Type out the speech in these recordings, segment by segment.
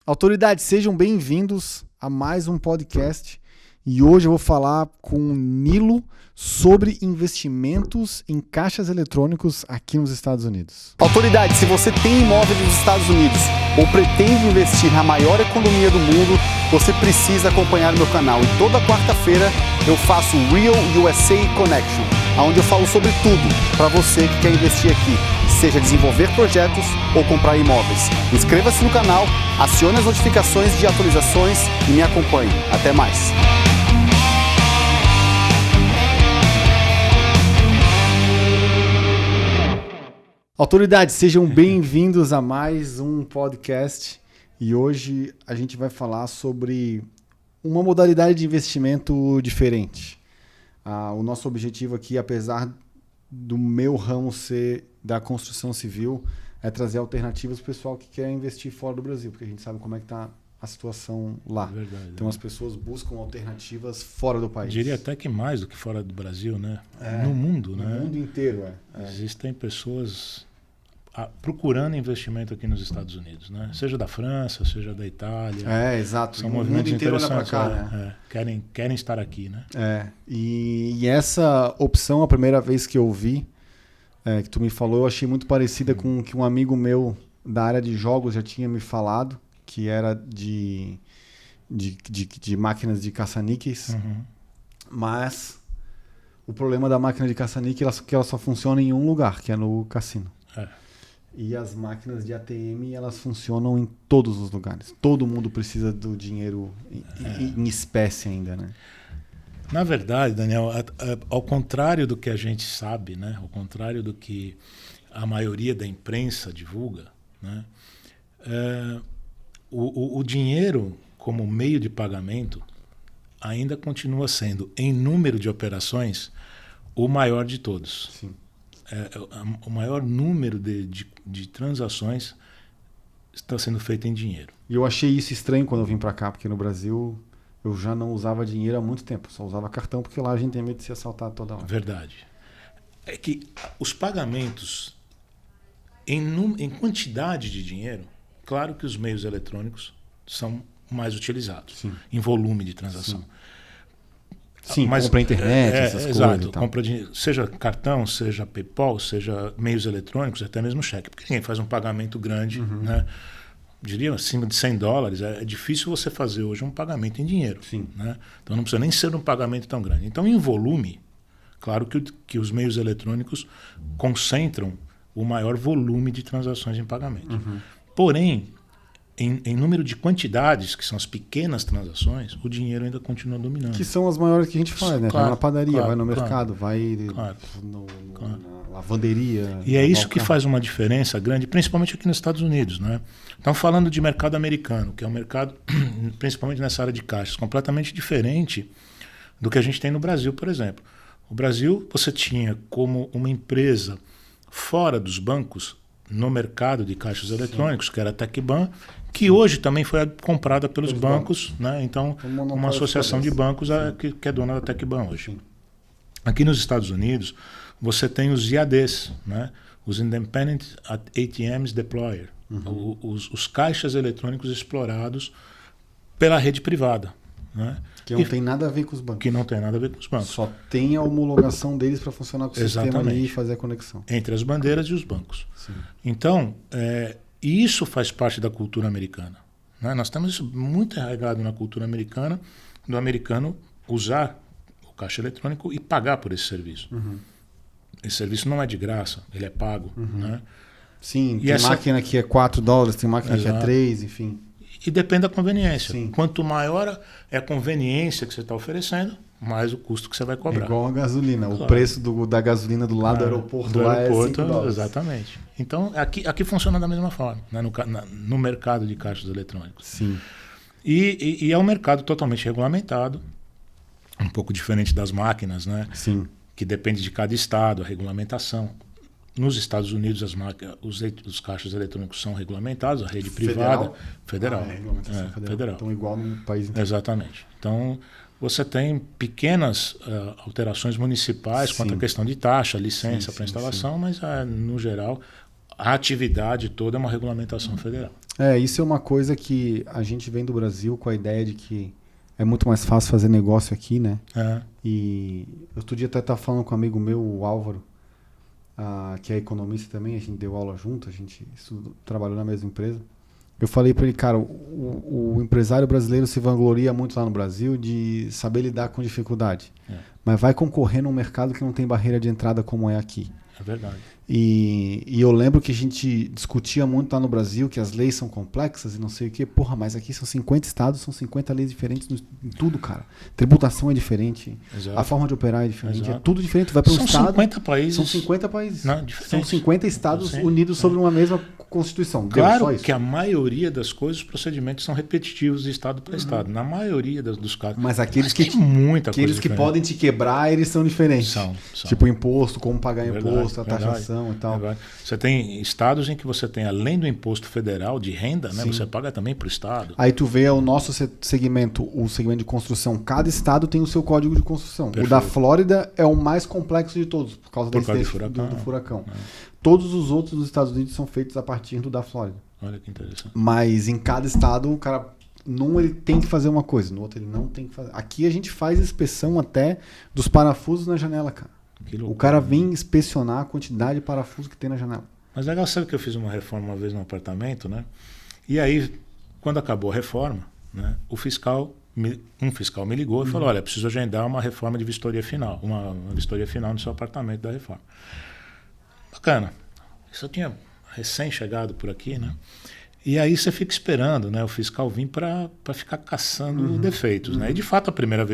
Autoridades, sejam bem-vindos a mais um podcast e hoje eu vou falar com o Nilo sobre investimentos em caixas eletrônicos aqui nos Estados Unidos. Autoridades, se você tem imóvel nos Estados Unidos ou pretende investir na maior economia do mundo, você precisa acompanhar meu canal. E toda quarta-feira eu faço o Real USA Connection, onde eu falo sobre tudo para você que quer investir aqui, seja desenvolver projetos ou comprar imóveis. Inscreva-se no canal, acione as notificações de atualizações e me acompanhe. Até mais! Autoridades, sejam bem-vindos a mais um podcast e hoje a gente vai falar sobre uma modalidade de investimento diferente. O nosso objetivo aqui, apesar do meu ramo ser da construção civil, é trazer alternativas para o pessoal que quer investir fora do Brasil, porque a gente sabe como é que está a situação lá. Verdade, então as pessoas buscam alternativas fora do país. Diria até que mais do que fora do Brasil, né? No mundo, né? No mundo inteiro, Existem pessoas procurando investimento aqui nos Estados Unidos, né? Seja da França, seja da Itália. Exato. São movimentos interessantes. Cá, né? Querem estar aqui, né? E essa opção, a primeira vez que eu vi, que tu me falou, eu achei muito parecida com o que um amigo meu da área de jogos já tinha me falado, que era de máquinas de caça-níqueis. Mas o problema da máquina de caça-níquel é que ela só funciona em um lugar, que é no cassino. E as máquinas de ATM, elas funcionam em todos os lugares. Todo mundo precisa do dinheiro em espécie ainda, né? Na verdade, Daniel, ao contrário do que a gente sabe, né? Ao contrário do que a maioria da imprensa divulga, né? O dinheiro como meio de pagamento ainda continua sendo, em número de operações, o maior de todos. Sim. O maior número de transações está sendo feito em dinheiro. E eu achei isso estranho quando eu vim para cá, porque no Brasil eu já não usava dinheiro há muito tempo, só usava cartão, porque lá a gente tem medo de ser assaltado toda hora. Verdade. É que os pagamentos em quantidade de dinheiro, claro que os meios eletrônicos são mais utilizados. Sim. Em volume de transação. Sim, mas compra internet, essas coisas. Exato, compra seja cartão, seja PayPal, seja meios eletrônicos, até mesmo cheque. Porque quem faz um pagamento grande, né, diria acima de $100, é difícil você fazer hoje um pagamento em dinheiro. Sim. Né? Então não precisa nem ser um pagamento tão grande. Então, em volume, claro que os meios eletrônicos concentram o maior volume de transações em pagamento. Porém, em número de quantidades, que são as pequenas transações, o dinheiro ainda continua dominando. Que são as maiores que a gente faz, né? Claro, vai na padaria, claro, vai no mercado, vai na lavanderia. E é isso que faz uma diferença grande, principalmente aqui nos Estados Unidos, né? Estamos falando de mercado americano, que é um mercado, principalmente nessa área de caixas, completamente diferente do que a gente tem no Brasil, por exemplo. O Brasil, você tinha como uma empresa fora dos bancos, no mercado de caixas eletrônicos, que era a TecBan, que hoje também foi comprada pelos bancos, né? Então, uma associação de bancos que é dona da TecBan hoje. Aqui nos Estados Unidos, você tem os IADs, né? Os Independent ATMs Deployer, os caixas eletrônicos explorados pela rede privada. Né? Que não tem nada a ver com os bancos. Que não tem nada a ver com os bancos. Só tem a homologação deles para funcionar com o sistema ali e fazer a conexão. Entre as bandeiras e os bancos. Sim. Então, isso faz parte da cultura americana. Né? Nós temos isso muito arraigado na cultura americana, do americano usar o caixa eletrônico e pagar por esse serviço. Esse serviço não é de graça, ele é pago. Né? Sim, tem máquina que é $4, tem máquina que é 3, enfim. E depende da conveniência. Sim. Quanto maior é a conveniência que você está oferecendo, mais o custo que você vai cobrar. É igual a gasolina. Claro. O preço da gasolina do lado do aeroporto lá é $5. Exatamente. Então, aqui funciona da mesma forma, né? No mercado de caixas eletrônicos. Sim. E é um mercado totalmente regulamentado, um pouco diferente das máquinas, né? Sim. Que depende de cada estado, a regulamentação. Nos Estados Unidos, os caixas eletrônicos são regulamentados, a rede privada... Federal. Federal. Então, igual no país inteiro. Exatamente. Então, você tem pequenas alterações municipais quanto à questão de taxa, licença para instalação, mas, no geral, a atividade toda é uma regulamentação federal. Isso é uma coisa que a gente vem do Brasil com a ideia de que é muito mais fácil fazer negócio aqui, né? E outro dia até estava falando com um amigo meu, o Álvaro, que é economista também, a gente deu aula junto, a gente trabalhou na mesma empresa. Eu falei para ele, cara, o empresário brasileiro se vangloria muito lá no Brasil de saber lidar com dificuldade. Mas vai concorrer num mercado que não tem barreira de entrada como é aqui. É verdade. E eu lembro que a gente discutia muito lá no Brasil que as leis são complexas e não sei o quê. Porra, mas aqui são 50 estados, são 50 leis diferentes em tudo, cara. Tributação é diferente, a forma de operar é diferente, é tudo diferente. Vai para um estado. São 50 países. São 50 países. Não, são 50 estados unidos sobre uma mesma Constituição. Claro que a maioria das coisas, os procedimentos são repetitivos de estado para estado. Na maioria dos casos. Mas aqueles que podem te quebrar, eles são diferentes. São. Tipo imposto, como pagar imposto, a taxação e tal. Você tem estados em que você tem, além do imposto federal de renda, né, você paga também para o estado. Aí tu vê o nosso segmento, o segmento de construção. Cada estado tem o seu código de construção. Perfeito. O da Flórida é o mais complexo de todos, por causa do furacão. Todos os outros dos Estados Unidos são feitos a partir do da Flórida. Olha que interessante. Mas em cada estado, o cara, num ele tem que fazer uma coisa, no outro ele não tem que fazer. Aqui a gente faz inspeção até dos parafusos na janela, cara. O cara vem inspecionar a quantidade de parafuso que tem na janela. Mas é legal, sabe que eu fiz uma reforma uma vez no apartamento, né? E aí, quando acabou a reforma, né, um fiscal me ligou e falou, olha, preciso agendar uma reforma de vistoria final, uma vistoria final no seu apartamento da reforma. Bacana. Isso eu tinha recém-chegado por aqui, né? E aí você fica esperando, né, o fiscal vir para ficar caçando defeitos, né? E de fato a primeira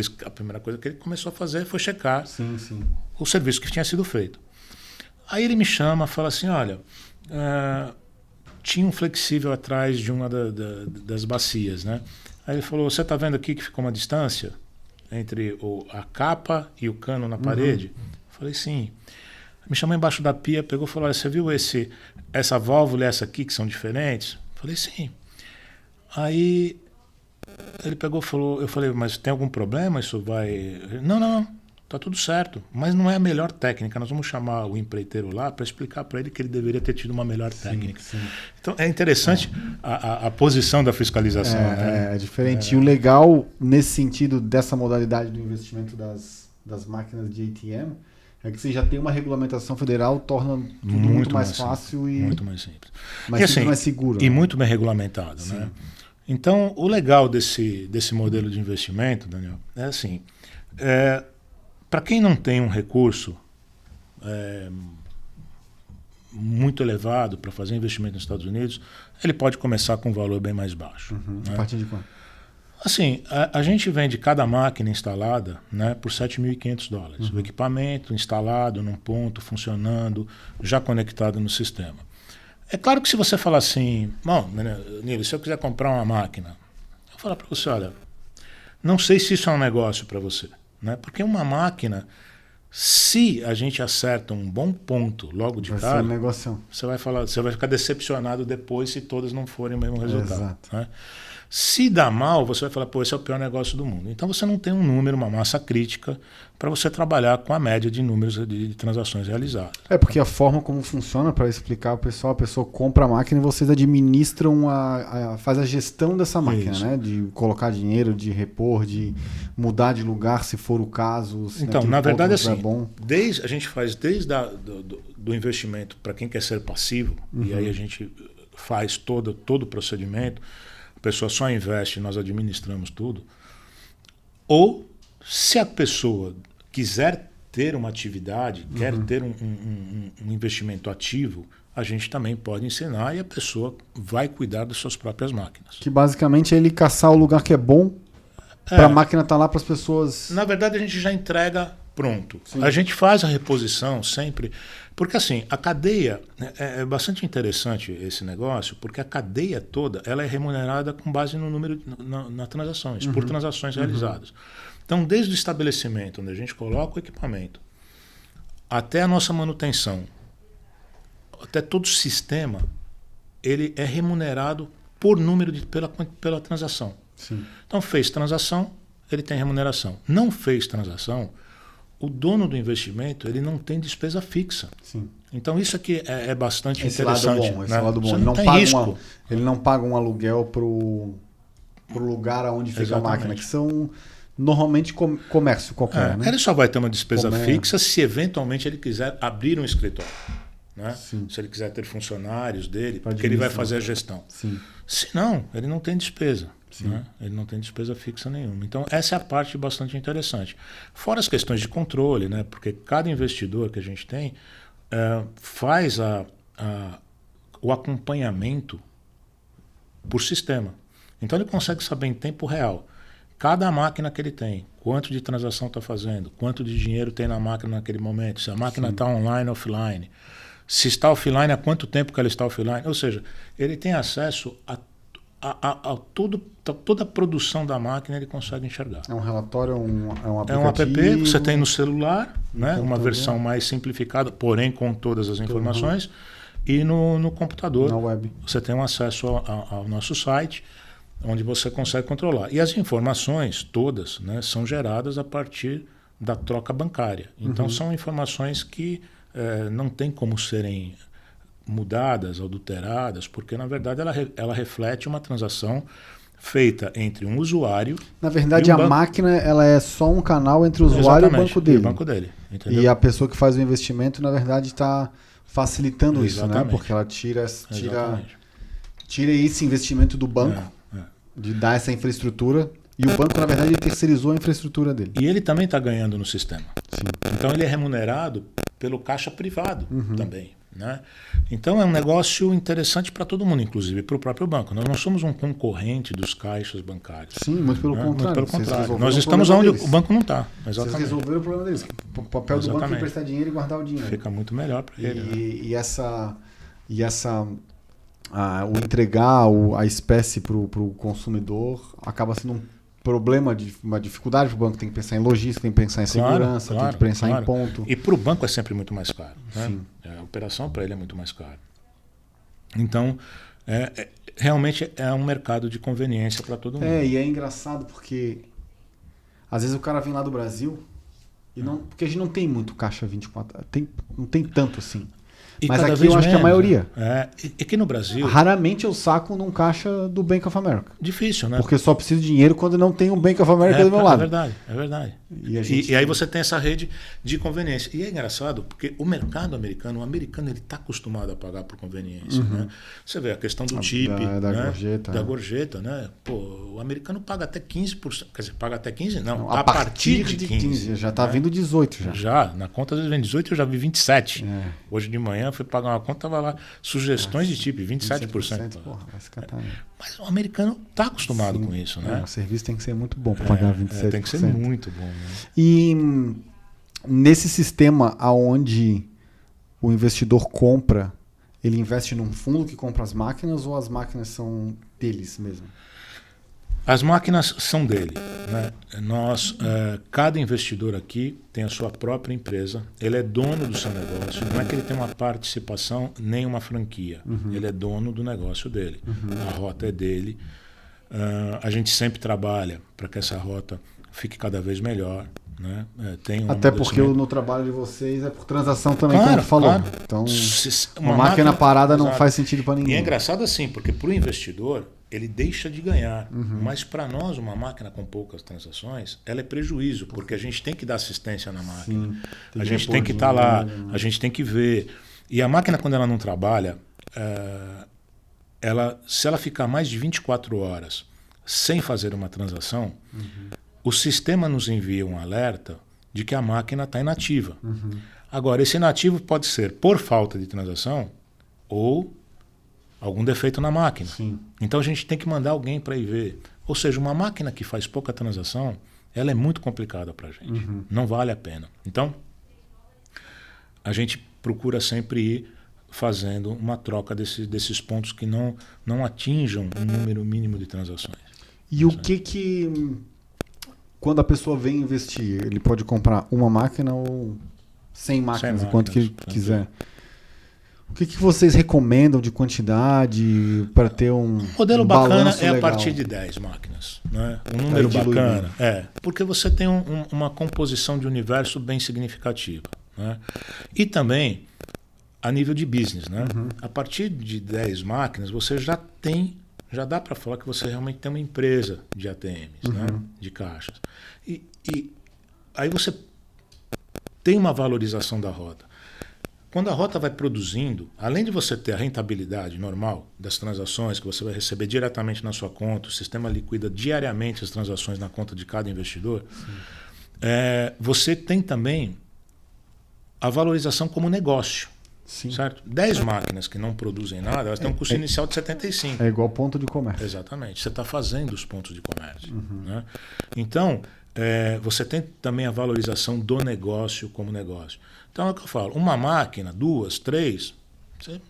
coisa que ele começou a fazer foi checar o serviço que tinha sido feito. Aí ele me chama, fala assim, olha, tinha um flexível atrás de uma das bacias, né? Aí ele falou, você está vendo aqui que ficou uma distância entre a capa e o cano na parede? Eu falei, sim. Me chamou embaixo da pia, pegou e falou, olha, você viu essa válvula e essa aqui que são diferentes? Falei, sim. Aí ele pegou e falou, eu falei, mas tem algum problema? Isso vai... Não, tá tudo certo. Mas não é a melhor técnica. Nós vamos chamar o empreiteiro lá para explicar para ele que ele deveria ter tido uma melhor técnica. Sim. Então é interessante a posição da fiscalização. É diferente. E o legal, nesse sentido, dessa modalidade do investimento das máquinas de ATM, é que você já tem uma regulamentação federal, torna tudo muito mais fácil e muito mais simples. Mais, e, assim, mais seguro. E né? muito bem regulamentado. Né? Então, o legal desse modelo de investimento, Daniel, é assim, para quem não tem um recurso muito elevado para fazer investimento nos Estados Unidos, ele pode começar com um valor bem mais baixo. Né? A partir de quanto? Assim, a gente vende cada máquina instalada, né, por $7.500. O equipamento instalado num ponto, funcionando, já conectado no sistema. É claro que se você falar assim, bom, Nilo, se eu quiser comprar uma máquina, eu vou falar para você, olha, não sei se isso é um negócio para você. Né? Porque uma máquina, se a gente acerta um bom ponto logo de cara, você vai ficar decepcionado depois se todas não forem o mesmo resultado. Exato. Né? Se dá mal, você vai falar, pô, esse é o pior negócio do mundo. Então você não tem um número, uma massa crítica para você trabalhar com a média de números de transações realizadas. Porque a forma como funciona, para explicar ao pessoal, a pessoa compra a máquina e vocês administram, faz a gestão dessa máquina, né? De colocar dinheiro, de repor, de mudar de lugar se for o caso. Então, na verdade, assim, a gente faz desde do investimento para quem quer ser passivo, e aí a gente faz todo o procedimento. A pessoa só investe, nós administramos tudo. Ou, se a pessoa quiser ter uma atividade, quer ter um investimento ativo, a gente também pode ensinar e a pessoa vai cuidar das suas próprias máquinas. Que basicamente é ele caçar o lugar que é bom para a máquina estar lá para as pessoas... Na verdade, a gente já entrega pronto. Sim. A gente faz a reposição sempre... Porque assim, a cadeia, é bastante interessante esse negócio, porque a cadeia toda ela é remunerada com base no número, nas transações, por transações realizadas. Então, desde o estabelecimento, onde a gente coloca o equipamento, até a nossa manutenção, até todo o sistema, ele é remunerado por número pela transação. Sim. Então, fez transação, ele tem remuneração. Não fez transação, o dono do investimento ele não tem despesa fixa. Sim. Então isso aqui é bastante Esse interessante. lado bom, esse né? lado bom. Você Ele não não, tem paga risco. ele não paga um aluguel pro lugar onde fica Exatamente. a máquina, que são normalmente comércio qualquer, né? Ele só vai ter uma despesa Comércio. fixa se eventualmente ele quiser abrir um escritório. Né? Sim. Se ele quiser ter funcionários dele, Pra porque ele vai administrar. fazer a gestão. Sim. Se não, ele não tem despesa. Né? Ele não tem despesa fixa nenhuma. Então, essa é a parte bastante interessante. Fora as questões de controle, né? Porque cada investidor que a gente tem faz o acompanhamento por sistema. Então, ele consegue saber em tempo real cada máquina que ele tem, quanto de transação está fazendo, quanto de dinheiro tem na máquina naquele momento, se a máquina está online ou offline, se está offline, há quanto tempo que ela está offline. Ou seja, ele tem acesso a toda a produção da máquina, ele consegue enxergar. É um relatório, é um aplicativo? É um app, você tem no celular, né, uma computador. versão mais simplificada, porém com todas as informações, e no computador Na web. você tem um acesso ao nosso site, onde você consegue controlar. E as informações todas, né, são geradas a partir da troca bancária. Então são informações que não tem como serem mudadas, adulteradas, porque na verdade ela reflete uma transação feita entre um usuário. Na verdade, e um a banco. máquina ela é só um canal entre o usuário Exatamente, e o banco dele. E o banco dele, entendeu? E a pessoa que faz o investimento, na verdade, está facilitando isso, né? Exatamente. Porque ela tira Exatamente. esse investimento do banco, de dar essa infraestrutura, e o banco, na verdade, ele terceirizou a infraestrutura dele. E ele também está ganhando no sistema. Sim. Então ele é remunerado pelo caixa privado também. Né? Então é um negócio interessante para todo mundo, inclusive para o próprio banco. Nós não somos um concorrente dos caixas bancários. Sim, muito pelo né? contrário. Muito pelo Vocês contrário. resolveram Nós o estamos problema onde deles. o banco não está. Vocês Exatamente. resolveram o problema deles. O papel do banco é Exatamente. emprestar dinheiro e guardar o dinheiro. Fica muito melhor para ele. Né? O entregar a espécie para o consumidor acaba sendo um problema, uma dificuldade para o banco. Tem que pensar em logística, tem que pensar em segurança, tem que pensar em ponto. E para o banco é sempre muito mais caro. Né? Sim. A operação para ele é muito mais cara. Então, realmente é um mercado de conveniência para todo mundo. E é engraçado porque às vezes o cara vem lá do Brasil e porque a gente não tem muito caixa 24, não tem tanto assim. E Mas cada aqui vez eu acho que a menos, maioria. né? E aqui no Brasil, Raramente eu saco num caixa do Bank of America. difícil, né? Porque eu só preciso de dinheiro quando não tem um Bank of America do meu lado. É verdade. E E aí você tem essa rede de conveniência. E é engraçado, porque o mercado americano, ele está acostumado a pagar por conveniência. Né? Você vê a questão do tip, da né? gorjeta. Da gorjeta, né? Pô, o americano paga até 15%. Quer dizer, paga até 15%? Não, A partir de 15. Já está vindo 18 já. Já, na conta às vezes vem 18, eu já vi 27. Hoje de manhã fui pagar uma conta, estava lá, sugestões de tip, 27%. Porra, vai se catar. Mas o americano está acostumado com isso, né? O serviço tem que ser muito bom para pagar 27%. Tem que ser muito bom. Né? E nesse sistema onde o investidor compra, ele investe num fundo que compra as máquinas ou as máquinas são deles mesmo? As máquinas são dele. Né? Cada investidor aqui tem a sua própria empresa, ele é dono do seu negócio, não é que ele tem uma participação nem uma franquia, ele é dono do negócio dele. A rota é dele, a gente sempre trabalha para que essa rota fique cada vez melhor. Né? Até porque no trabalho de vocês é por transação também, como falou. Claro. Então, uma máquina parada não faz sentido para ninguém. E é engraçado assim, porque para o investidor, ele deixa de ganhar. Mas para nós, uma máquina com poucas transações, ela é prejuízo, porque a gente tem que dar assistência na máquina. Sim, a gente tem que estar lá, a gente tem que ver. E a máquina, quando ela não trabalha, se ela ficar mais de 24 horas sem fazer uma transação, o sistema nos envia um alerta de que a máquina está inativa. Agora, esse inativo pode ser por falta de transação ou algum defeito na máquina. Sim. Então a gente tem que mandar alguém para ir ver. Ou seja, uma máquina que faz pouca transação, ela é muito complicada para a gente. Não vale a pena. Então, a gente procura sempre ir fazendo uma troca desses pontos que não atinjam um número mínimo de transações. E o que quando a pessoa vem investir, ele pode comprar uma máquina ou 100 máquinas, o quanto que ele quiser? O que vocês recomendam de quantidade para ter um modelo bacana é legal? A partir de 10 máquinas. Né? Um número bacana. Porque você tem uma composição de universo bem significativa. Né? E também a nível de business, né? A partir de 10 máquinas, você já dá para falar que você realmente tem uma empresa de ATMs, né? De caixas. E aí você tem uma valorização da rota. Quando a rota vai produzindo, além de você ter a rentabilidade normal das transações que você vai receber diretamente na sua conta, o sistema liquida diariamente as transações na conta de cada investidor, você tem também a valorização como negócio. Sim. Certo? 10 máquinas que não produzem nada, elas têm um custo inicial de 75. É igual ponto de comércio. Exatamente. Você está fazendo os pontos de comércio. Né? Então, você tem também a valorização do negócio como negócio. Então é o que eu falo. Uma máquina, 2, 3, você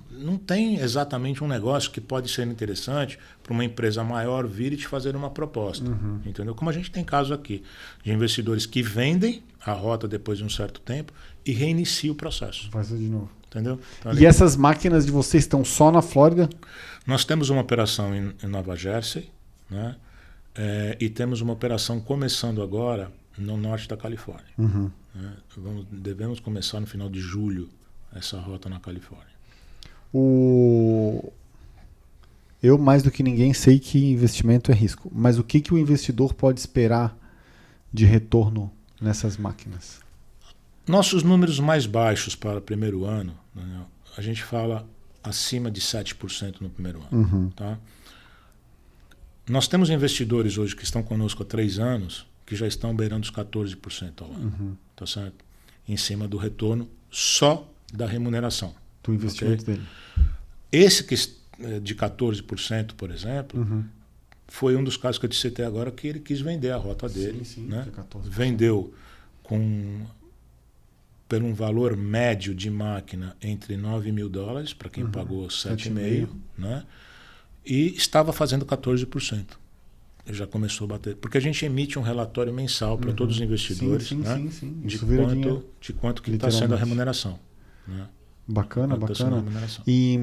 não tem exatamente um negócio que pode ser interessante para uma empresa maior vir e te fazer uma proposta. Entendeu? Como a gente tem casos aqui de investidores que vendem a rota depois de um certo tempo e reinicia o processo. Faz de novo. Entendeu? Então, E essas máquinas de vocês estão só na Flórida? Nós temos uma operação em Nova Jersey, né? E temos uma operação começando agora no norte da Califórnia. Né? Devemos começar no final de julho essa rota na Califórnia. Eu, mais do que ninguém, sei que investimento é risco. Mas o que o investidor pode esperar de retorno nessas máquinas? Nossos números mais baixos para o primeiro ano, né, a gente fala acima de 7% no primeiro ano. Tá? Nós temos investidores hoje que estão conosco há 3 anos que já estão beirando os 14% ao ano. Tá certo? Em cima do retorno só da remuneração. Do investimento dele. Esse de 14%, por exemplo, foi um dos casos que eu disse até agora que ele quis vender a rota dele. Sim, né? 14%. Vendeu por um valor médio de máquina entre $9 mil para quem pagou 7,5, né? E estava fazendo 14%. Ele já começou a bater. Porque a gente emite um relatório mensal para todos os investidores, né? Sim. De quanto que está sendo a remuneração. Né? Bacana. Tá sendo a remuneração. E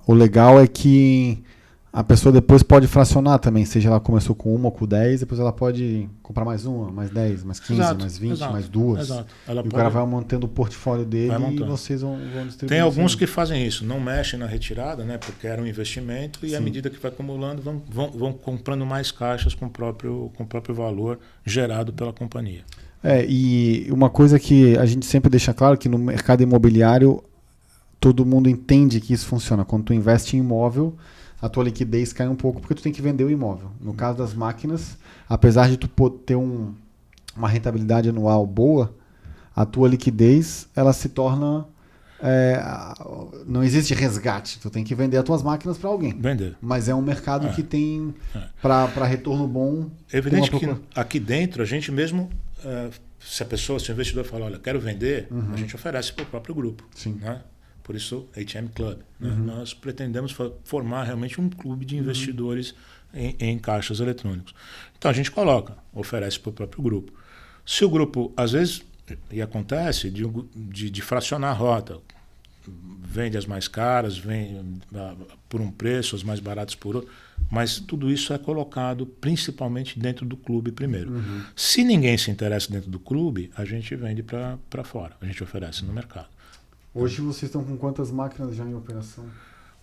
o legal é que a pessoa depois pode fracionar também, seja ela começou com 1 ou com 10, depois ela pode comprar mais 1, mais 10, mais 15, mais 20, mais 2. Exato. O cara vai mantendo o portfólio dele e vocês vão distribuindo. Tem alguns que fazem isso, não mexem na retirada, né, porque era um investimento e à medida que vai acumulando vão comprando mais caixas com o próprio valor gerado pela companhia. E uma coisa que a gente sempre deixa claro que no mercado imobiliário todo mundo entende que isso funciona. Quando tu investe em imóvel, a tua liquidez cai um pouco porque tu tem que vender o imóvel. No caso das máquinas, apesar de tu ter uma rentabilidade anual boa, a tua liquidez ela se torna... não existe resgate. Tu tem que vender as tuas máquinas para alguém. Vender. Mas é um mercado que tem para retorno bom. É evidente que aqui dentro a gente mesmo... se o investidor fala, olha, quero vender, a gente oferece para o próprio grupo. Sim. Né? Por isso, ATM Club. Né? Nós pretendemos formar realmente um clube de investidores em caixas eletrônicos. Então, a gente oferece para o próprio grupo. Se o grupo, às vezes, e acontece, de fracionar a rota, vende as mais caras, vende por um preço, as mais baratas por outro, mas tudo isso é colocado principalmente dentro do clube primeiro. Se ninguém se interessa dentro do clube, a gente vende para fora, a gente oferece no mercado. Hoje vocês estão com quantas máquinas já em operação?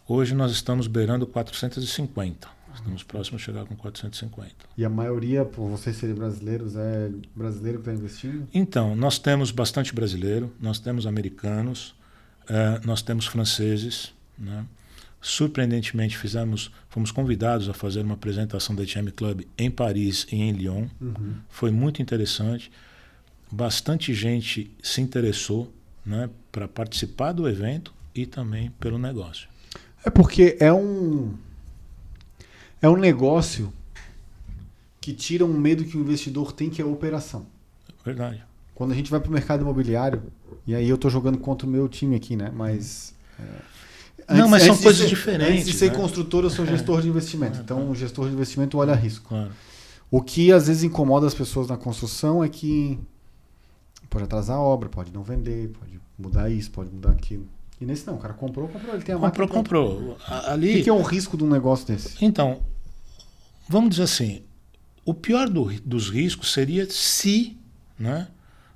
Hoje nós estamos beirando 450. Estamos próximos a chegar com 450. E a maioria, por vocês serem brasileiros, é brasileiro que está investindo? Então, nós temos bastante brasileiro, nós temos americanos, nós temos franceses. Né? Surpreendentemente, fomos convidados a fazer uma apresentação da ATM Club em Paris e em Lyon. Foi muito interessante. Bastante gente se interessou, né, para participar do evento e também pelo negócio. É porque é um negócio que tira um medo que o investidor tem, que é a operação. Verdade. Quando a gente vai para o mercado imobiliário, e aí eu estou jogando contra o meu time aqui, né? Mas... mas são coisas diferentes. Antes de ser construtor, eu sou gestor de investimento. Então, o gestor de investimento olha risco. Claro. O que às vezes incomoda as pessoas na construção é que pode atrasar a obra, pode não vender, pode mudar isso, pode mudar aquilo. E nesse não, o cara comprou, ele tem a máquina. Comprou. Ali... O que é um risco de um negócio desse? Então, vamos dizer assim, o pior dos riscos seria se, né,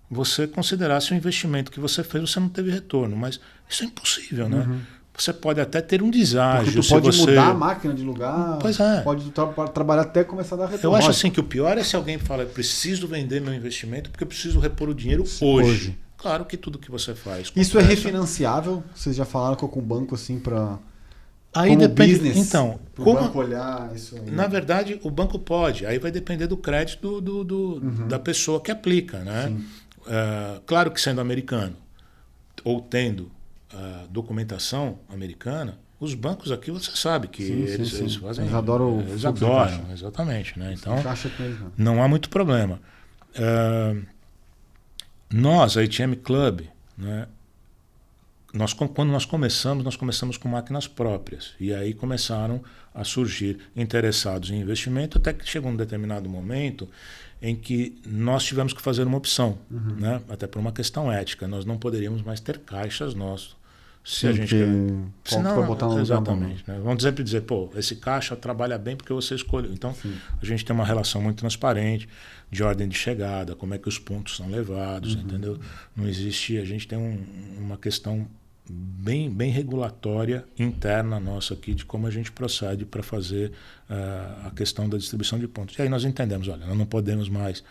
você considerasse o investimento que você fez, você não teve retorno. Mas isso é impossível, né? Você pode até ter um deságio. Porque tu pode mudar a máquina de lugar, pois é. pode trabalhar até começar a dar retorno. Eu acho assim que o pior é se alguém fala, eu preciso vender meu investimento porque eu preciso repor o dinheiro hoje. Claro que tudo que você faz... Isso é refinanciável? Vocês já falaram com o banco assim para... Aí como depende, business, então, o como, banco olhar isso aí. Na verdade, o banco pode. Aí vai depender do crédito da pessoa que aplica, né? Claro que sendo americano ou tendo documentação americana, os bancos aqui você sabe que eles fazem. Eles adoram. Eles adoram, exatamente, né? Então mesmo. não há muito problema. Nós, a ATM Club, né? Quando nós começamos com máquinas próprias. E aí começaram a surgir interessados em investimento, até que chegou um determinado momento em que nós tivemos que fazer uma opção, né? Até por uma questão ética. Nós não poderíamos mais ter caixas nossos. Se a gente senão, botar no exatamente. Né? Vamos sempre dizer, pô, esse caixa trabalha bem porque você escolheu. Então, a gente tem uma relação muito transparente de ordem de chegada, como é que os pontos são levados, entendeu? Não existe, a gente tem uma questão bem regulatória interna nossa aqui de como a gente procede para fazer a questão da distribuição de pontos. E aí nós entendemos, olha, nós não podemos mais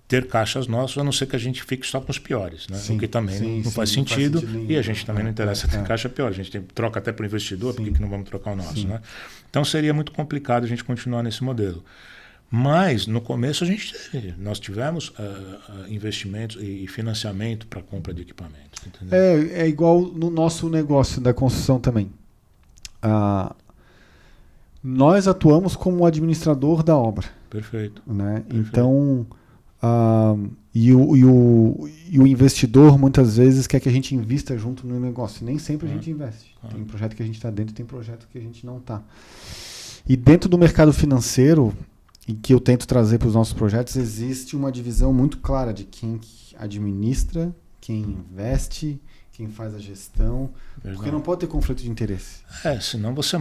ter caixas nossas, a não ser que a gente fique só com os piores, né? O que também não faz sentido, e a gente também não interessa ter caixa pior, a gente troca até para o investidor, por que não vamos trocar o nosso, né? Então seria muito complicado a gente continuar nesse modelo. Mas no começo nós tivemos investimentos e financiamento para compra de equipamentos. Entendeu? É igual no nosso negócio da construção também. Nós atuamos como administrador da obra. Perfeito. Né? Perfeito. Então, e o investidor muitas vezes quer que a gente invista junto no negócio. Nem sempre a gente investe. Tem projeto que a gente está dentro, tem projeto que a gente não está. E dentro do mercado financeiro, e que eu tento trazer para os nossos projetos, existe uma divisão muito clara de quem administra, quem investe, quem faz a gestão, porque não pode ter conflito de interesse. Senão você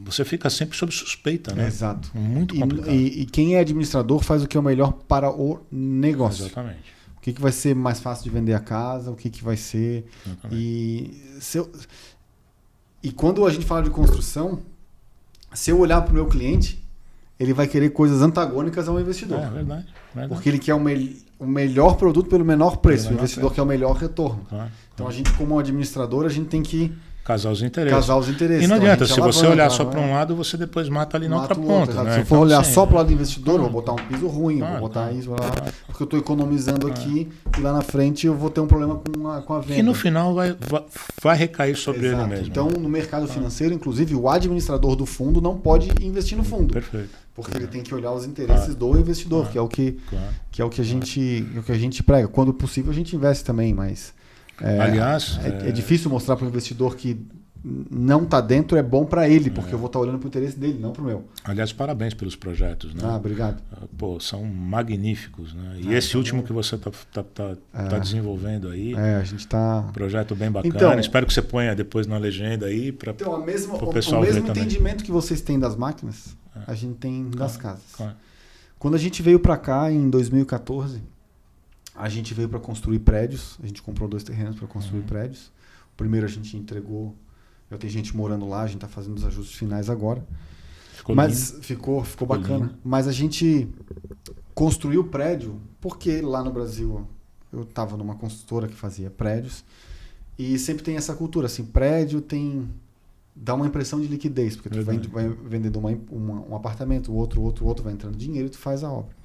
você fica sempre sob suspeita, né? Exato. Muito complicado. E quem é administrador faz o que é o melhor para o negócio. Exatamente. O que vai ser mais fácil de vender a casa, o que vai ser... E quando a gente fala de construção, se eu olhar para o meu cliente, ele vai querer coisas antagônicas ao investidor. É verdade. Porque ele quer o melhor produto pelo menor preço. O investidor quer o melhor retorno. Então a gente, como administrador, a gente tem que casar os interesses. E não adianta, se você olhar só para um lado, você depois mata ali na outra ponta. Né? Se eu for olhar só para o lado do investidor, eu vou botar um piso ruim, vou botar isso, porque eu estou economizando aqui e lá na frente eu vou ter um problema com a venda. E no final vai recair sobre ele mesmo. Então, no mercado financeiro, inclusive, o administrador do fundo não pode investir no fundo. Perfeito. Porque ele tem que olhar os interesses do investidor, que é o que a gente prega. Quando possível, a gente investe também, mas... Aliás, é difícil mostrar para o investidor que não está dentro, é bom para ele, porque eu vou estar olhando para o interesse dele, não para o meu. Aliás, parabéns pelos projetos. Né? Obrigado. Pô, são magníficos. Né? E esse último que você está desenvolvendo aí, a gente tá... um projeto bem bacana. Então, espero que você ponha depois na legenda aí para o pessoal ver também. O mesmo entendimento que vocês têm das máquinas, a gente tem das casas. Claro. Quando a gente veio para cá em 2014, a gente veio para construir prédios. A gente comprou 2 terrenos para construir prédios. O primeiro a gente entregou. Já tem gente morando lá. A gente está fazendo os ajustes finais agora. Ficou bacana. Lindo. Mas a gente construiu o prédio porque lá no Brasil eu estava numa construtora que fazia prédios. E sempre tem essa cultura. Assim, prédio dá uma impressão de liquidez. Porque tu vai vendendo um apartamento, o outro vai entrando dinheiro e tu faz a obra.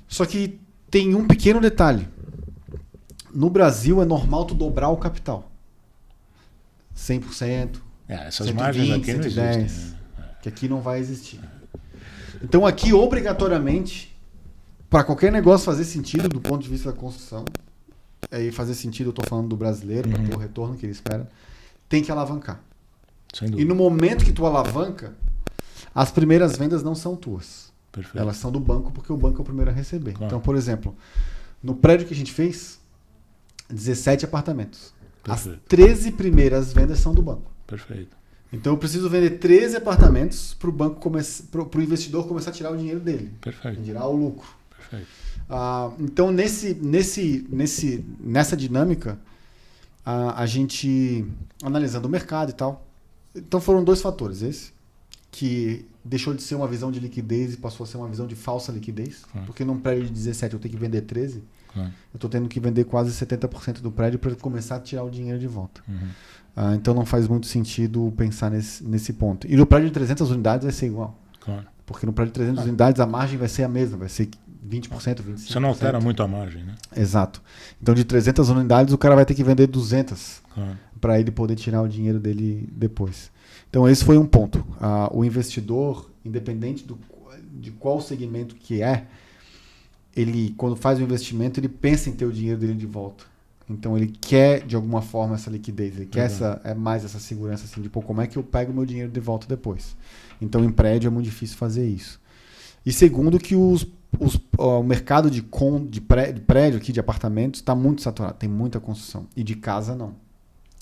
Só que tem um pequeno detalhe. No Brasil é normal tu dobrar o capital. 100%. Essas 120, margens aqui 110, não existem. Né? Que aqui não vai existir. Então aqui, obrigatoriamente, para qualquer negócio fazer sentido do ponto de vista da construção, e fazer sentido, eu estou falando do brasileiro, para ter o retorno que ele espera, tem que alavancar. E no momento que tu alavanca, as primeiras vendas não são tuas. Perfeito. Elas são do banco, porque o banco é o primeiro a receber. Claro. Então, por exemplo, no prédio que a gente fez, 17 apartamentos. Perfeito. As 13 primeiras vendas são do banco. Perfeito. Então eu preciso vender 13 apartamentos para o investidor começar a tirar o dinheiro dele. Perfeito. Tirar o lucro. Perfeito. Então, nessa dinâmica, a gente analisando o mercado e tal. Então foram 2 fatores. Esse, que deixou de ser uma visão de liquidez e passou a ser uma visão de falsa liquidez. Porque num prédio de 17 eu tenho que vender 13. Eu estou tendo que vender quase 70% do prédio para começar a tirar o dinheiro de volta. Então não faz muito sentido pensar nesse ponto. E no prédio de 300 unidades vai ser igual. Porque no prédio de 300 unidades a margem vai ser a mesma, vai ser 20%, 25%. Você não altera muito a margem, né? Exato. Então de 300 unidades o cara vai ter que vender 200 para ele poder tirar o dinheiro dele depois. Então esse foi um ponto. O investidor, independente de qual segmento que é, ele, quando faz o investimento, ele pensa em ter o dinheiro dele de volta. Então ele quer, de alguma forma, essa liquidez. Ele quer mais essa segurança, assim, de como é que eu pego o meu dinheiro de volta depois. Então em prédio é muito difícil fazer isso. E segundo, que o mercado de prédio aqui, de apartamentos, está muito saturado. Tem muita construção. E de casa, não.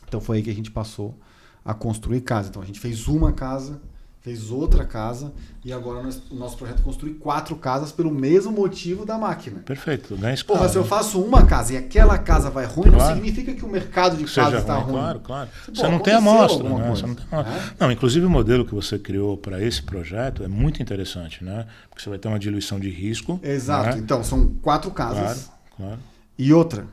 Então foi aí que a gente passou a construir casa. Então a gente fez uma casa, fez outra casa, e agora o nosso projeto é construir 4 casas pelo mesmo motivo da máquina. Perfeito, ganha escala. Porra, se eu faço uma casa e aquela casa vai ruim, não significa que o mercado de casas está ruim. Claro. Você não tem amostra, né? Você não tem amostra. Não, inclusive o modelo que você criou para esse projeto é muito interessante, né? Porque você vai ter uma diluição de risco. Exato. Né? Então, são 4 casas. Claro. E outra,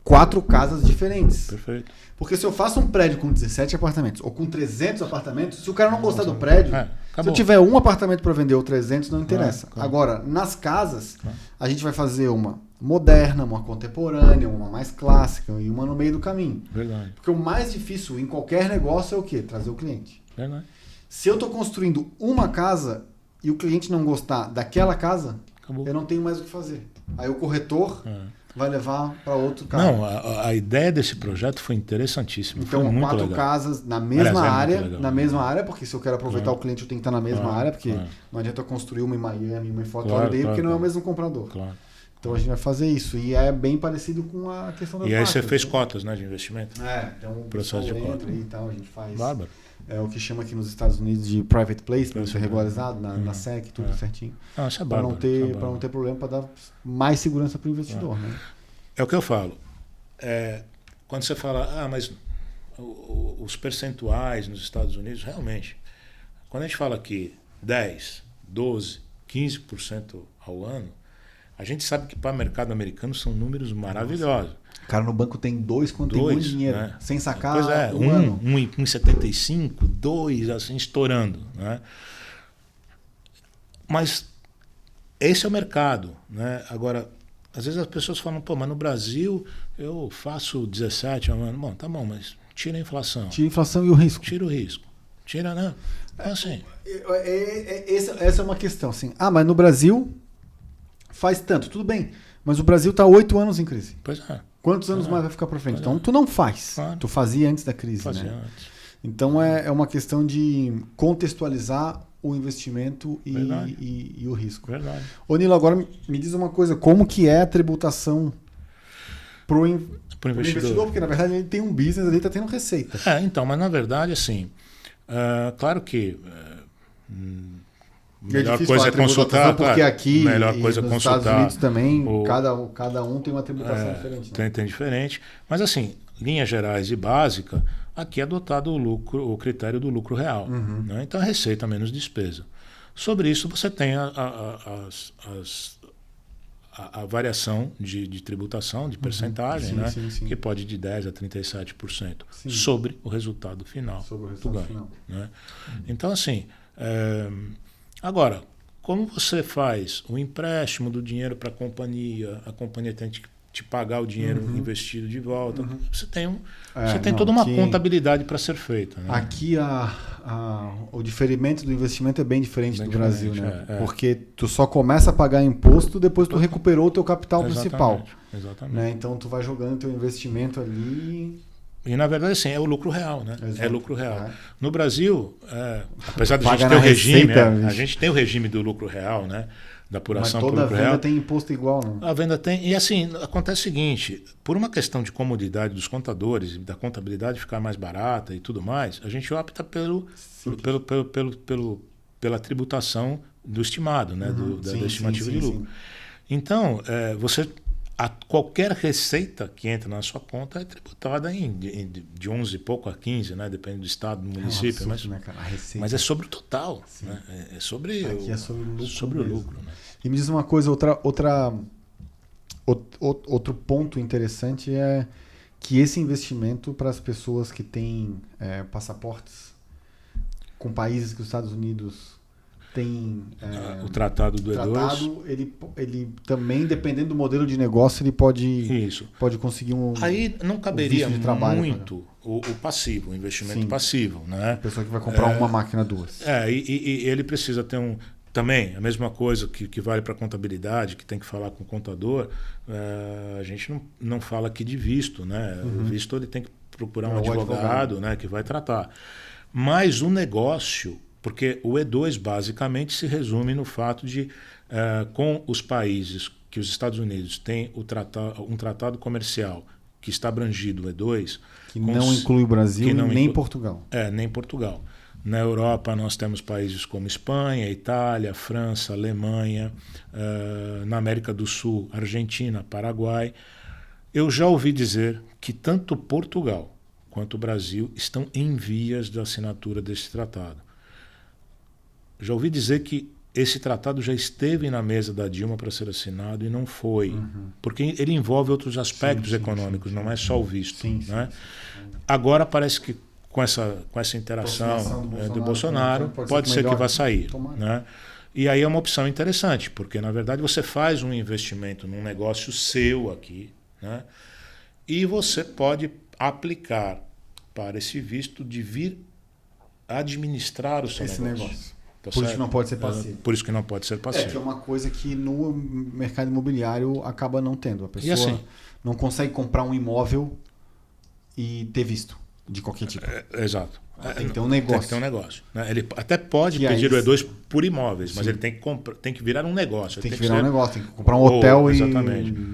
4 casas diferentes. Perfeito. Porque se eu faço um prédio com 17 apartamentos ou com 300 apartamentos, se o cara não gostar do prédio, se eu tiver um apartamento para vender ou 300, não interessa. Claro. Agora, nas casas, a gente vai fazer uma moderna, uma contemporânea, uma mais clássica e uma no meio do caminho. Verdade. Porque o mais difícil em qualquer negócio é o quê? Trazer o cliente. Verdade. Se eu estou construindo uma casa e o cliente não gostar daquela casa, eu não tenho mais o que fazer. Aí o corretor vai levar para outro carro. Não, a ideia desse projeto foi interessantíssima. Então, foi muito 4 legal. casas na mesma área, porque se eu quero aproveitar o cliente, eu tenho que estar na mesma área, porque não adianta eu construir uma em Miami, uma em Fort Lauderdale, porque não é o mesmo comprador. Claro. Então a gente vai fazer isso. E é bem parecido com a questão das E aí marcas, você fez cotas, né, de investimento? Então o processo de entra cota. E tal, a gente faz. Bárbaro. É o que chama aqui nos Estados Unidos de private placement, isso é regularizado na SEC, tudo certinho. Não, isso é para bárbaro. não ter problema, para dar mais segurança para o investidor. Né? É o que eu falo. Quando você fala, mas os percentuais nos Estados Unidos, realmente, quando a gente fala aqui 10, 12, 15% ao ano, a gente sabe que para o mercado americano são números maravilhosos. O cara no banco tem 2 quando tem muito dinheiro, né? sem sacar pois é, um ano. 1,75, 2, assim, estourando. Né? Mas esse é o mercado. Né? Agora, às vezes as pessoas falam, mas no Brasil eu faço 17 ao ano. Bom, tá bom, mas tira a inflação. Tira a inflação e o risco. Tira o risco. Tira, né? Então, assim. Essa é uma questão, assim. Mas no Brasil faz tanto, tudo bem. Mas o Brasil está 8 anos em crise. Pois é. Quantos anos mais vai ficar para frente? Então tu não faz. Claro. Tu fazia antes da crise. Fazia né? antes. Então é uma questão de contextualizar o investimento e o risco. Verdade. Ô Nilo, agora me diz uma coisa, como que é a tributação pro investidor? Porque na verdade ele tem um business ali, está tendo receita. Então, mas na verdade, assim, claro que melhor coisa é consultar, porque aqui melhor coisa nos consultar. Estados Unidos também, cada um tem uma tributação diferente. Né? Tem diferente, mas assim, linhas gerais e básica, aqui é adotado o critério do lucro real. Né? Então, a receita menos despesa. Sobre isso, você tem a variação de tributação, de percentagem, né? Sim. Que pode ir de 10% a 37% sobre o resultado final do ganho. Né? Então, assim, agora, como você faz o empréstimo do dinheiro para a companhia tem que te pagar o dinheiro investido de volta, você tem toda uma contabilidade para ser feita. Né? Aqui o diferimento do investimento é bem diferente do Brasil, né? Porque tu só começa a pagar imposto depois tu recuperou o teu capital principal. Exatamente. Né? Então tu vai jogando teu investimento ali. E na verdade, assim, é o lucro real, né? Exato. É lucro real. No Brasil, apesar de a gente ter o regime, a gente tem o regime do lucro real, né? Da apuração por lucro real. Mas toda venda tem imposto igual, não? A venda tem. E assim, acontece o seguinte, por uma questão de comodidade dos contadores e da contabilidade ficar mais barata e tudo mais, a gente opta pela tributação do estimado, né? Da estimativa de lucro. Então, qualquer receita que entra na sua conta é tributada de 11 e pouco a 15, né? Depende do estado, do município. É um absurdo, né, cara? A receita. Mas é sobre o total. Né? É sobre, aqui é sobre o lucro. Sobre o lucro, né? E me diz uma coisa, outro ponto interessante é que esse investimento para as pessoas que têm passaportes com países que os Estados Unidos têm o tratado do E2, ele também, dependendo do modelo de negócio, ele pode conseguir aí não caberia de trabalho, muito o passivo, o investimento passivo, né? A pessoa que vai comprar uma máquina, duas. E ele precisa ter também, a mesma coisa que vale para contabilidade, que tem que falar com o contador, a gente não fala aqui de visto, né? O visto ele tem que procurar um advogado, né, que vai tratar. Mas o negócio, porque o E2 basicamente se resume no fato de, com os países que os Estados Unidos têm um tratado comercial que está abrangido, o E2... Que não inclui o Brasil nem Portugal. Nem Portugal. Na Europa nós temos países como Espanha, Itália, França, Alemanha, na América do Sul, Argentina, Paraguai. Eu já ouvi dizer que tanto Portugal quanto o Brasil estão em vias de assinatura desse tratado. Já ouvi dizer que esse tratado já esteve na mesa da Dilma para ser assinado e não foi, porque ele envolve outros aspectos econômicos, não é só o visto. Né? Agora parece que com essa interação do Bolsonaro, pode ser que vá sair. Né? E aí é uma opção interessante, porque na verdade você faz um investimento num negócio seu aqui, né? E você pode aplicar para esse visto de vir administrar o seu negócio. Tá por isso que não pode ser passivo. Por isso que não pode ser passivo. Que é uma coisa que no mercado imobiliário acaba não tendo. A pessoa não consegue comprar um imóvel e ter visto. De qualquer tipo. Exato. Tem que ter um negócio. Tem que ter um negócio. Né? Ele até pode pedir o E2 por imóveis, mas ele tem que virar um negócio. Tem que virar um negócio, tem que comprar um hotel e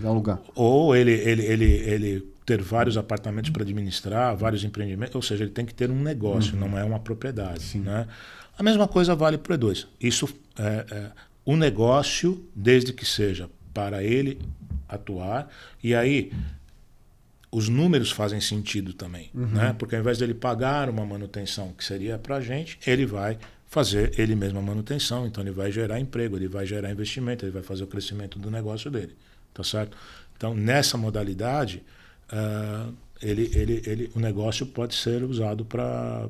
alugar. Ou ele ter vários apartamentos para administrar, vários empreendimentos, ou seja, ele tem que ter um negócio, não é uma propriedade. Né? A mesma coisa vale para o E2. Isso um negócio, desde que seja para ele atuar, e aí os números fazem sentido também, né? Porque ao invés dele pagar uma manutenção que seria para a gente, ele vai fazer ele mesmo a manutenção, então ele vai gerar emprego, ele vai gerar investimento, ele vai fazer o crescimento do negócio dele, tá certo? Então, nessa modalidade, o negócio pode ser usado para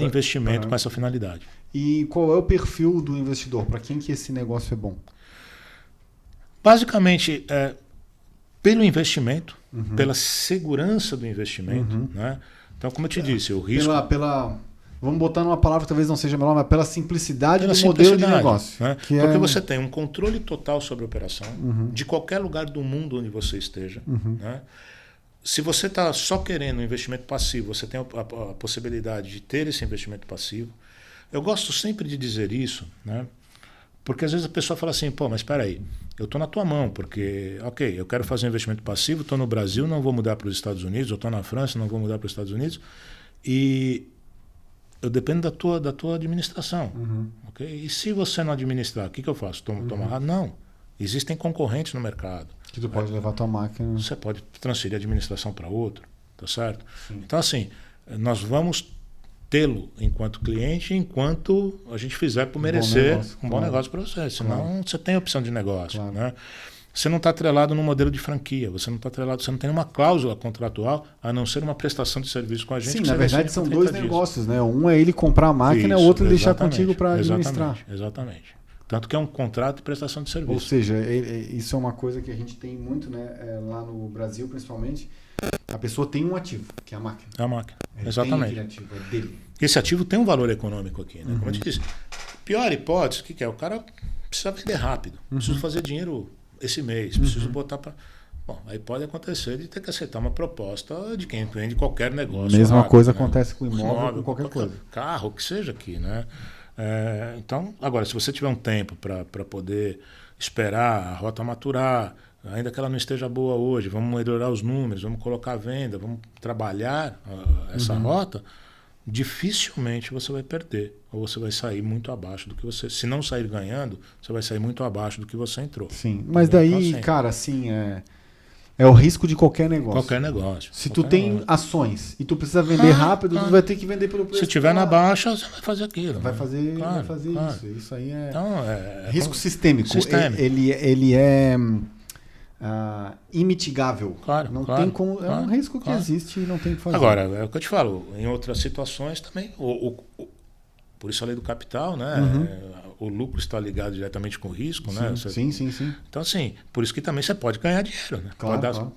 investimento com essa finalidade. E qual é o perfil do investidor? Para quem que esse negócio é bom? Basicamente, pelo investimento, pela segurança do investimento. Né? Então, como eu te disse, o risco... Vamos botar numa palavra que talvez não seja melhor, mas pela simplicidade do modelo de negócio. Né? Porque você tem um controle total sobre a operação, de qualquer lugar do mundo onde você esteja. Né? Se você está só querendo um investimento passivo, você tem a possibilidade de ter esse investimento passivo. Eu gosto sempre de dizer isso, né? Porque às vezes a pessoa fala assim, mas espera aí, eu estou na tua mão, porque, eu quero fazer um investimento passivo, estou no Brasil, não vou mudar para os Estados Unidos, eu estou na França, não vou mudar para os Estados Unidos, e eu dependo da tua administração. Okay? E se você não administrar, o que eu faço? Tomo amarrado? Não. Existem concorrentes no mercado. Que tu pode levar a tua máquina. Você pode transferir a administração para outro, tá certo? Sim. Então, assim, nós vamos tê-lo enquanto cliente, enquanto a gente fizer por merecer um bom negócio para você. Senão você tem opção de negócio. Né? Você não está atrelado no modelo de franquia, você não tem uma cláusula contratual a não ser uma prestação de serviço com a gente. Sim, na verdade são dois negócios, né? Um é ele comprar a máquina, o outro é deixar contigo para administrar. Exatamente. Tanto que é um contrato de prestação de serviço. Ou seja, isso é uma coisa que a gente tem muito, né? Lá no Brasil, principalmente. A pessoa tem um ativo, que é a máquina. É a máquina, exatamente. Tem ativo, é dele. Esse ativo tem um valor econômico aqui, né? Como eu te disse. Pior hipótese, o que é? O cara precisa vender rápido. Preciso fazer dinheiro esse mês. Preciso botar para... Bom, aí pode acontecer de ter que aceitar uma proposta de quem vende qualquer negócio. Mesma coisa acontece com imóvel, com qualquer coisa. Carro, que seja aqui, né? Então, agora, se você tiver um tempo para poder esperar a rota maturar, ainda que ela não esteja boa hoje, vamos melhorar os números, vamos colocar a venda, vamos trabalhar essa rota, dificilmente você vai perder. Ou você vai sair muito abaixo do que você... Se não sair ganhando, você vai sair muito abaixo do que você entrou. Sim, mas daí, então, assim, cara, assim, é o risco de qualquer negócio. Qualquer negócio. Se tu tem ações e tu precisa vender rápido, tu vai ter que vender pelo preço. Se tiver na baixa, você vai fazer aquilo. Vai né? fazer, Claro, vai fazer claro. isso. Isso aí é, Então, risco sistêmico. Sistêmico. Ele é imitigável. Claro, não claro, tem como, é um claro, risco que claro. existe e não tem o que fazer. Agora, é o que eu te falo, em outras situações também, por isso a lei do capital, né? O lucro está ligado diretamente com o risco, né? Sim. Então, assim, por isso que também você pode ganhar dinheiro, né? Claro, Pode claro.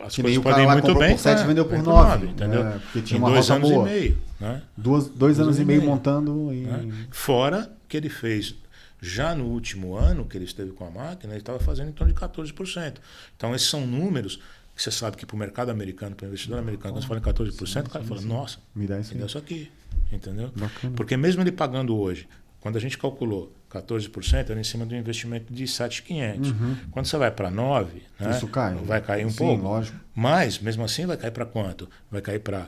As Que nem coisas o cara podem ir lá muito comprou bem. por 7 e vendeu por vem 9, entendeu? porque tinha em uma 2 rota anos boa. e meio. Né? Dois anos e meio montando. Né? Fora que ele fez, já no último ano que ele esteve com a máquina, ele estava fazendo em torno de 14%. Então, esses são números que você sabe que para o mercado americano, para o investidor americano, quando você fala em 14%, o cara fala, nossa, me dá isso aqui. Entendeu? Bacana. Porque mesmo ele pagando hoje, quando a gente calculou 14%, era em cima de um investimento de 7.500. Quando você vai para 9%, né, isso cai. vai cair um Sim, pouco. Lógico. Mas, mesmo assim, vai cair para quanto? Vai cair para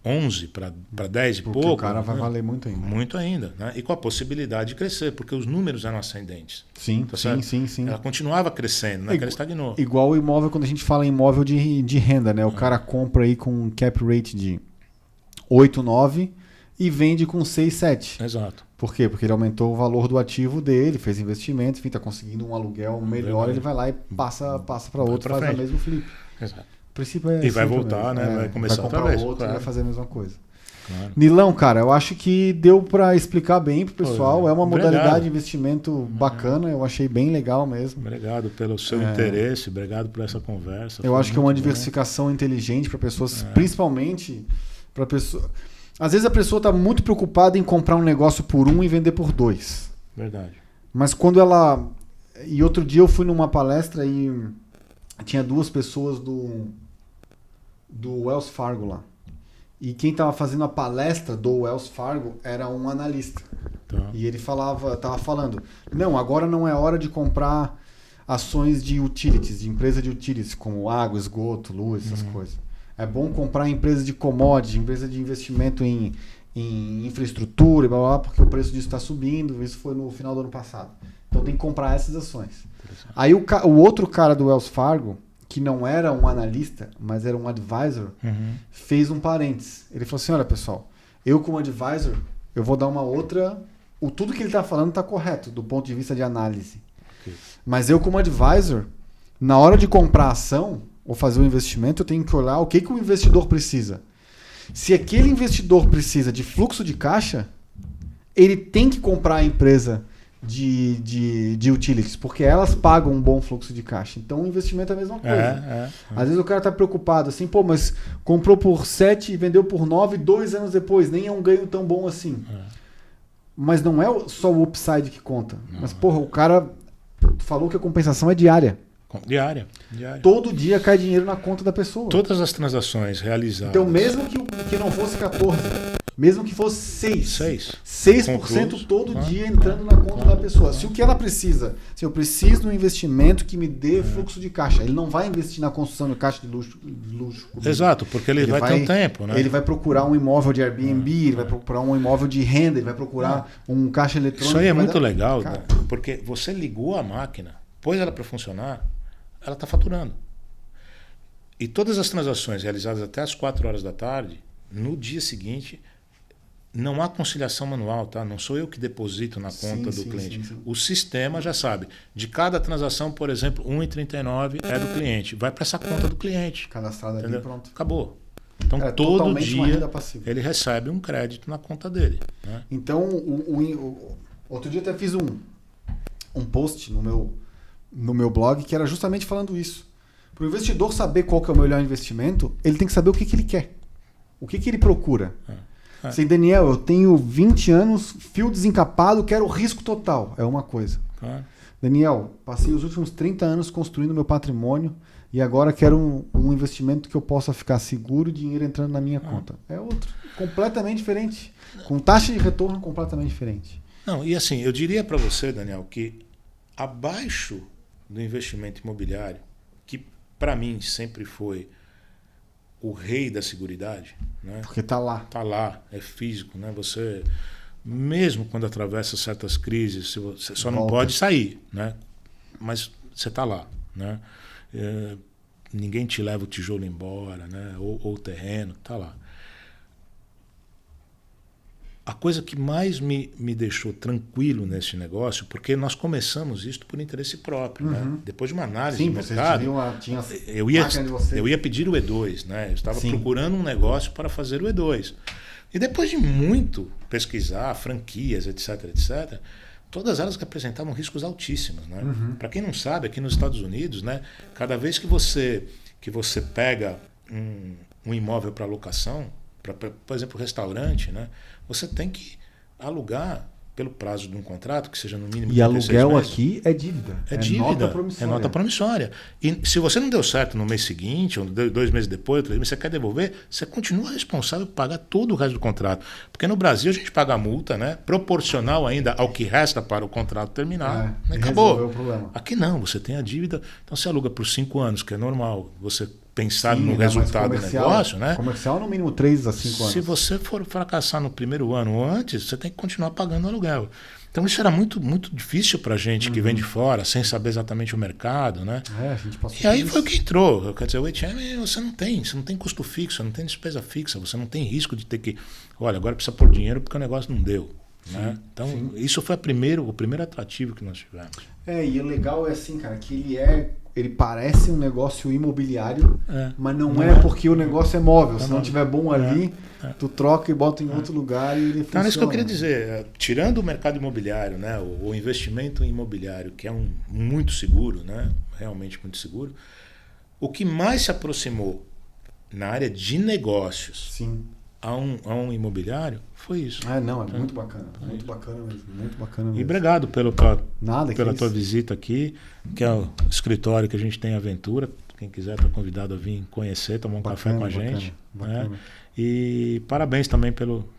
11, para 10 e Porque pouco. o cara vai né? valer muito ainda. Muito ainda. Né? E com a possibilidade de crescer, porque os números eram ascendentes. Sim, Tá certo? sim. Ela continuava crescendo, não é que ela estagnou. Igual o imóvel, quando a gente fala em imóvel de renda, né? O cara compra aí com um cap rate de 8, 9 e vende com 6, 7. Exato. Por quê? Porque ele aumentou o valor do ativo dele, fez investimento, enfim, está conseguindo um aluguel melhor, ele vai lá e passa para outro, faz o mesmo flip. Exato. O princípio é E vai sempre voltar, mesmo. né? Vai começar comprar outra vez. outro Claro. e vai fazer a mesma coisa. Claro. Nilão, cara, eu acho que deu para explicar bem pro pessoal. É uma modalidade Obrigado. de investimento bacana, eu achei bem legal mesmo. Obrigado pelo seu interesse, obrigado por essa conversa. Eu Foi acho que é uma muito bom. diversificação inteligente para pessoas, principalmente para pessoa. Às vezes a pessoa está muito preocupada em comprar um negócio por 1 e vender por 2. Verdade. Mas quando ela... E outro dia eu fui numa palestra e tinha 2 pessoas do Wells Fargo lá. E quem estava fazendo a palestra do Wells Fargo era um analista. Tá. E ele estava falando, não, agora não é hora de comprar ações de utilities, de empresa de utilities, como água, esgoto, luz, essas coisas. É bom comprar empresa de commodity, empresa de investimento em infraestrutura, blá, blá, blá, porque o preço disso está subindo. Isso foi no final do ano passado. Então tem que comprar essas ações. Aí o outro cara do Wells Fargo, que não era um analista, mas era um advisor, fez um parênteses. Ele falou assim, olha pessoal, eu como advisor, eu vou dar uma outra... Tudo que ele está falando está correto, do ponto de vista de análise. Okay. Mas eu como advisor, na hora de comprar ação ou fazer um investimento, eu tenho que olhar o que o investidor precisa. Se aquele investidor precisa de fluxo de caixa, ele tem que comprar a empresa de utilities, porque elas pagam um bom fluxo de caixa. Então o investimento é a mesma coisa. Às vezes o cara está preocupado assim, pô, mas comprou por 7 e vendeu por 9 2 anos depois, nem é um ganho tão bom assim. Mas não é só o upside que conta. Mas, porra, o cara falou que a compensação é diária. Diária. Todo dia cai dinheiro na conta da pessoa. Todas as transações realizadas. Então, mesmo que não fosse 14, mesmo que fosse 6% Conclusos. todo dia entrando na conta da pessoa. Se o que ela precisa, se eu preciso de um investimento que me dê fluxo de caixa, ele não vai investir na construção de caixa de luxo comigo. Exato, porque ele vai ter um tempo, né? Ele vai procurar um imóvel de Airbnb, ele vai procurar um imóvel de renda, ele vai procurar um caixa eletrônico. Isso aí é muito legal, né? Porque você ligou a máquina, pôs ela para funcionar, ela está faturando. E todas as transações realizadas até as 4 horas da tarde, no dia seguinte, não há conciliação manual, tá? Não sou eu que deposito na conta do cliente. Sim. O sistema já sabe. De cada transação, por exemplo, 1,39 é do cliente. Vai para essa conta do cliente. Cadastrado ali, pronto. Acabou. Então, todo dia ele recebe um crédito na conta dele. Né? Então, outro dia até fiz um post no meu blog que era justamente falando isso. Para o investidor saber qual que é o melhor investimento, ele tem que saber o que ele quer. O que ele procura. Assim, Daniel, eu tenho 20 anos, fio desencapado, quero risco total. É uma coisa. Daniel, passei os últimos 30 anos construindo meu patrimônio e agora quero um investimento que eu possa ficar seguro e dinheiro entrando na minha conta. É outro. Completamente diferente. Com taxa de retorno completamente diferente. Não, e assim, eu diria para você, Daniel, que abaixo do investimento imobiliário, que para mim sempre foi o rei da seguridade, né? Porque tá lá. Tá lá, é físico, né? Você, mesmo quando atravessa certas crises, você só não pode sair, né? Mas você tá lá, né? Ninguém te leva o tijolo embora, né? Ou o terreno, tá lá. A coisa que mais me deixou tranquilo nesse negócio, porque nós começamos isso por interesse próprio, né? Depois de uma análise de mercado, eu ia pedir o E2, né? Eu estava procurando um negócio para fazer o E2. E depois de muito pesquisar, franquias, etc, etc, todas elas representavam riscos altíssimos, né? Para quem não sabe, aqui nos Estados Unidos, né, cada vez que você pega um imóvel para locação, por exemplo, restaurante, né, você tem que alugar pelo prazo de um contrato, que seja no mínimo 36 aluguel meses. aqui é dívida. É dívida. Nota promissória. É nota promissória. E se você não deu certo no mês seguinte, ou 2 meses depois, 3 meses, você quer devolver, você continua responsável por pagar todo o resto do contrato. Porque no Brasil a gente paga a multa, né, proporcional ainda ao que resta para o contrato terminar. Acabou. O problema. Aqui não, você tem a dívida. Então você aluga por 5 anos, que é normal. Você pensar no resultado do negócio, né? Comercial no mínimo 3 a 5 anos. Se você for fracassar no primeiro ano ou antes, você tem que continuar pagando aluguel. Então isso era muito, muito difícil para a gente que vem de fora, sem saber exatamente o mercado, né? A gente passou e aí foi o que entrou. Quer dizer, o ATM você não tem custo fixo, você não tem despesa fixa, você não tem risco de ter que, olha, agora precisa pôr dinheiro porque o negócio não deu. Né? Então isso foi o primeiro atrativo que nós tivemos. E o legal é assim, cara, que ele parece um negócio imobiliário, mas não é porque o negócio é móvel. Se não tiver bom ali, tu troca e bota em outro lugar e ele funciona. Então é isso que eu queria dizer. Tirando o mercado imobiliário, né, o investimento em imobiliário, que é muito seguro, né, realmente muito seguro, o que mais se aproximou na área de negócios a um imobiliário foi isso. É muito bacana. Muito bacana mesmo. Muito bacana mesmo. E obrigado pela tua visita aqui, que é o escritório que a gente tem Aventura. Quem quiser está convidado a vir conhecer, tomar um café com a gente. Bacana. Né? E parabéns também pelo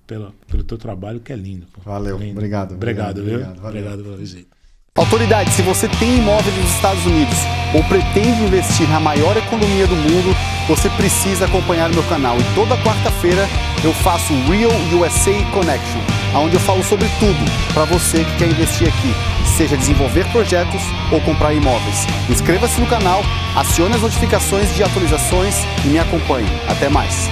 teu trabalho, que é lindo. Pô. Valeu, lindo. Obrigado, viu? Obrigado pela visita. Autoridade, se você tem imóvel nos Estados Unidos ou pretende investir na maior economia do mundo, você precisa acompanhar meu canal. E toda quarta-feira eu faço o Real USA Connection, onde eu falo sobre tudo para você que quer investir aqui, seja desenvolver projetos ou comprar imóveis. Inscreva-se no canal, acione as notificações de atualizações e me acompanhe. Até mais!